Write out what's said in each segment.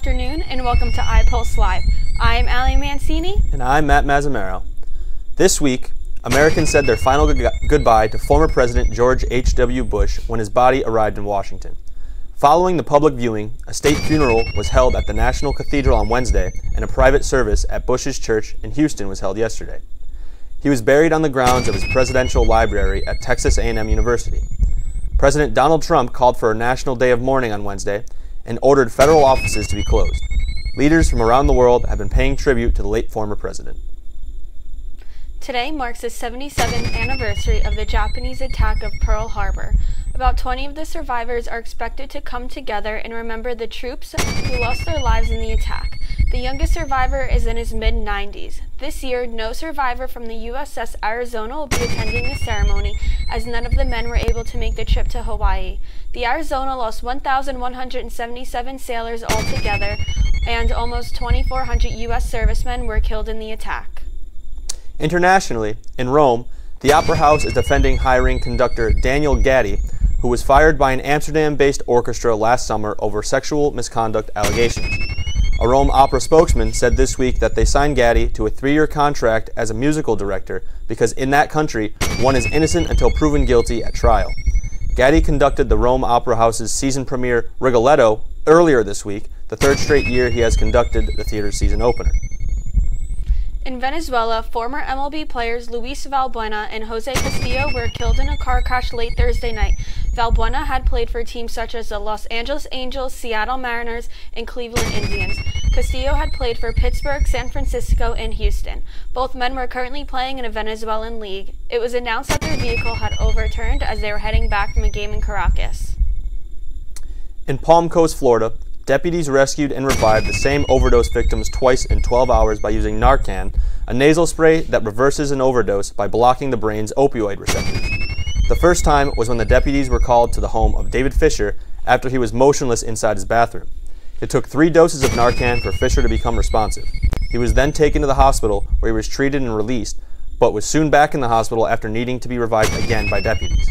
afternoon and welcome to iPulseLIVE. I'm Alli Mancini. And I'm Matt Mazzamaro. This week, Americans said their final goodbye to former President George H.W. Bush when his body arrived in Washington. Following the public viewing, a state funeral was held at the National Cathedral on Wednesday, and a private service at Bush's church in Houston was held yesterday. He was buried on the grounds of his presidential library at Texas A&M University. President Donald Trump called for a national day of mourning on Wednesday and ordered federal offices to be closed. Leaders from around the world have been paying tribute to the late former president. Today marks the 77th anniversary of the Japanese attack of Pearl Harbor. About 20 of the survivors are expected to come together and remember the troops who lost their lives in the attack. The youngest survivor is in his mid-90s. This year, no survivor from the USS Arizona will be attending the ceremony, as none of the men were able to make the trip to Hawaii. The Arizona lost 1,177 sailors altogether, and almost 2,400 U.S. servicemen were killed in the attack. Internationally, in Rome, the Opera House is defending hiring conductor Daniel Gatti, who was fired by an Amsterdam-based orchestra last summer over sexual misconduct allegations. A Rome Opera spokesman said this week that they signed Gatti to a 3-year contract as a musical director because in that country, one is innocent until proven guilty at trial. Gatti conducted the Rome Opera House's season premiere Rigoletto earlier this week, the 3rd straight year he has conducted the theater's season opener. In Venezuela, former MLB players Luis Valbuena and Jose Castillo were killed in a car crash late Thursday night. Valbuena had played for teams such as the Los Angeles Angels, Seattle Mariners, and Cleveland Indians. Castillo had played for Pittsburgh, San Francisco, and Houston. Both men were currently playing in a Venezuelan league. It was announced that their vehicle had overturned as they were heading back from a game in Caracas. In Palm Coast, Florida, deputies rescued and revived the same overdose victims twice in 12 hours by using Narcan, a nasal spray that reverses an overdose by blocking the brain's opioid receptors. The first time was when the deputies were called to the home of David Fisher after he was motionless inside his bathroom. It took 3 doses of Narcan for Fisher to become responsive. He was then taken to the hospital where he was treated and released, but was soon back in the hospital after needing to be revived again by deputies.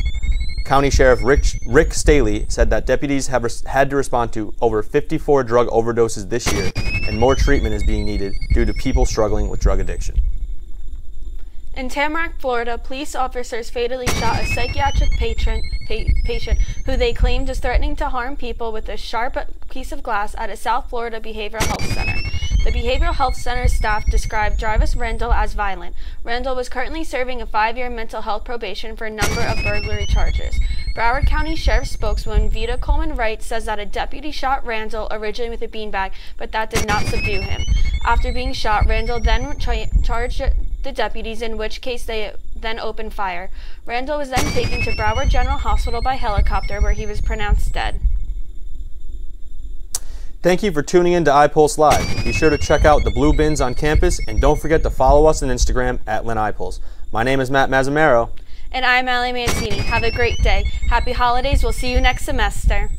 County Sheriff Rick Staley said that deputies have had to respond to over 54 drug overdoses this year, and more treatment is being needed due to people struggling with drug addiction. In Tamarack, Florida, police officers fatally shot a psychiatric patient who they claimed was threatening to harm people with a sharp piece of glass at a South Florida behavioral health center. The behavioral health center staff described Jarvis Randall as violent. Randall was currently serving a 5-year mental health probation for a number of burglary charges. Broward County Sheriff's spokeswoman Vita Coleman Wright says that a deputy shot Randall originally with a beanbag, but that did not subdue him. After being shot, Randall then charged the deputies, in which case they then opened fire. Randall was then taken to Broward General Hospital by helicopter, where he was pronounced dead. Thank you for tuning in to iPulseLIVE. Be sure to check out the blue bins on campus, and don't forget to follow us on Instagram at @LinIPulse. My name is Matt Mazzamaro. And I'm Alli Mancini. Have a great day. Happy holidays. We'll see you next semester.